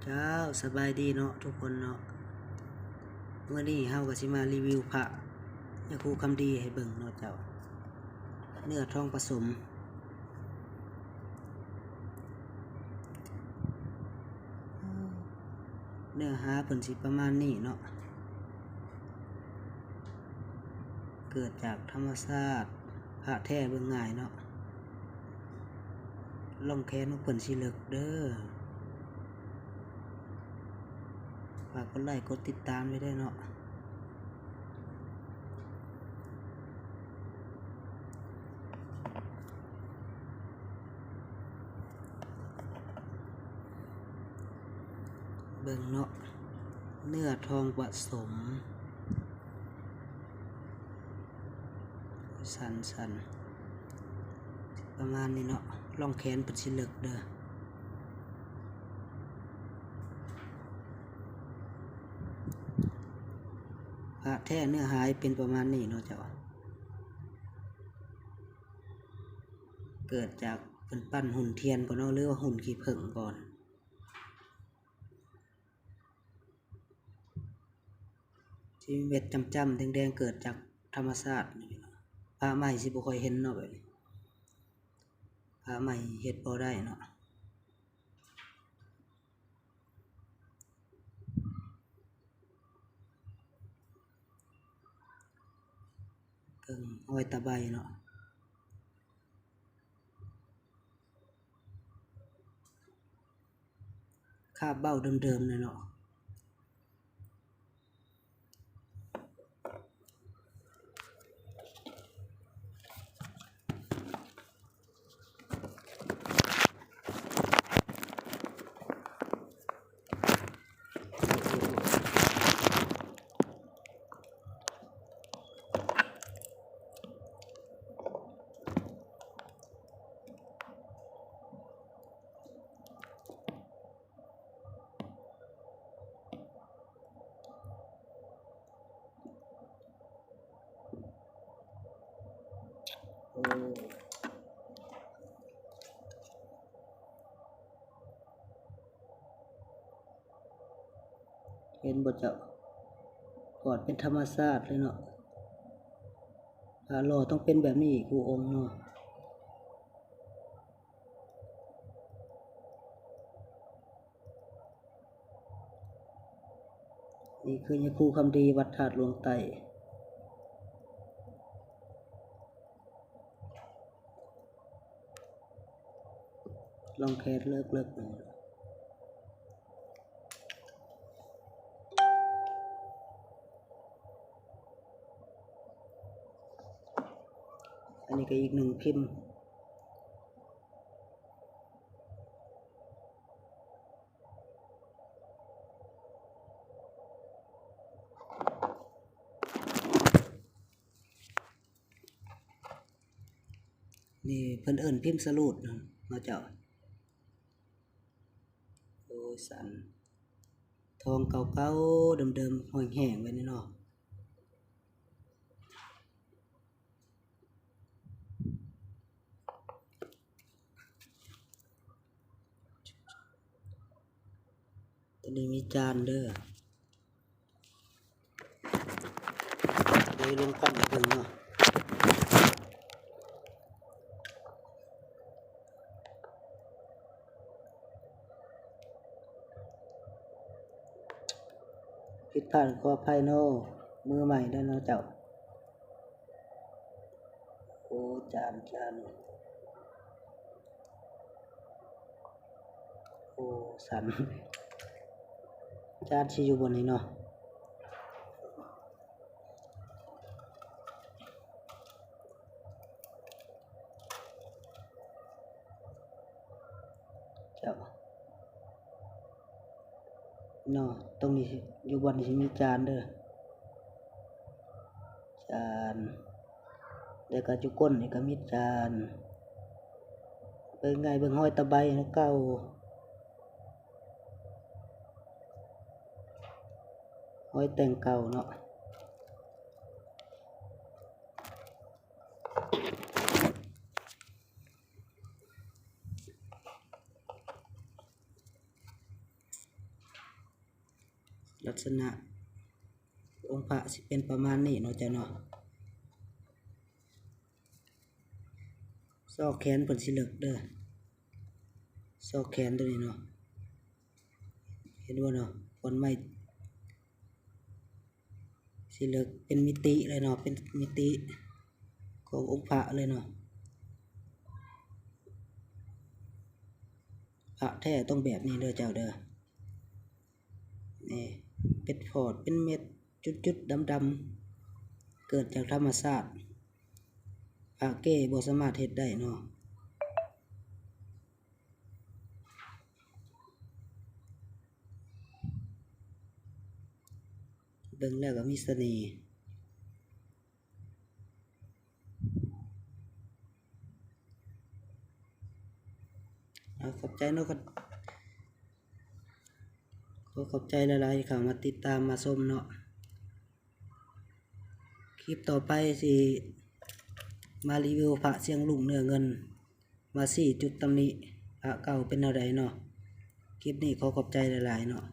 เจ้าสบายดีเนาะทุกคนเนาะเมื่อนี้เฮาก็สิมารีวิวพระยาคูคำดีให้เบิ่งเนาะเจ้าเนื้อทองผสมเนื้อหาเพิ่นสิประมาณนี้เนาะเกิดจากธรรมชาติพระแท้เบิ่งง่ายเนาะล่องแขนของเพิ่นสิเลิกเด้อฝากกดไลค์กดติดตามไว้ด้วยเนาะเบิ่งเนาะเนื้อทองผสมสันประมาณนี้เนาะล่องแขนเป็นสิเลิกเด้อพระแท้เนื้อหายเป็นประมาณนี้เนาะเจ้าเกิดจากเป็นปั้นหุ่นเทียนก่อนเนาะหรือว่าหุ่นขี้ผึ้งก่อนที่เม็ดจำแดงๆเกิดจากธรรมชาติพระใหม่สิบ่ค่อยเห็นเนาะแบบนี้พระใหม่เฮ็ดบ่ได้เนาะเพิ่งห้อยตะไบเนาะคาบเบ้าเดิมๆเลยเนาะเห็นบ่เจ้ากอดเป็นธรรมชาติเลยเนาะพระหล่อต้องเป็นแบบนี้กูองค์เนาะนี่คือยาคูคำดีวัดธาตุหลวงไต่ลองแคสเลิกหนึ่งอันนี้ก็อีกหนึ่งพิมพ์นี่เพิ่นเอิ้นพิมพ์สรุดเนาะเจ้าโอ้สันทองเก่าๆเดิมๆห้อยแห้งไว้นี่เนาะตัวนี้มีจานเด้อเดี๋ยวลงกันเบิ่งเนาะผิดพลาดขออภัยเนาะมือใหม่ได้เนาะเจ้าโอ้จานโอ้สันจานสิอยู่บนนี้เนาะเจ้าเนาะตรงนี้อยู่บนนี้สิมีจานเด้อจานแล้วก็จุก้นนี่ก็มีจานเป็นไงเบิ่งห้อยตะไบเนาะเก่าห้อยแต่งเก่าเนาะ ลักษณะองค์พระสิเป็นประมาณนี้เนาะจ้ะเนาะซอกแขนเพิ่นสิเลิกเด้อซอกแขนตัวนี้เนาะเห็นบ่เนาะผลไม้สิเลิกเป็นมิติเลยเนาะเป็นมิติขององค์พระเลยเนาะพระแท้ต้องแบบนี้เด้อเจ้าเด้อนี่เป็นพอดเป็นเม็ดจุดๆดำๆเกิดจากธรรมชาติพระเก้บ่สามารถเฮ็ดได้เนาะเบิ่งแล้วก็มีเสน่ห์ขอบใจเนาะขอบใจหลายๆที่เข้ามาติดตามมาชมเนาะคลิปต่อไปสิมารีวิวพระเสียงลุงเนื้อเงินมา4จุดตำหนิพระเก่าเป็นแนวใดเนาะคลิปนี้ขอบใจหลายๆเนาะ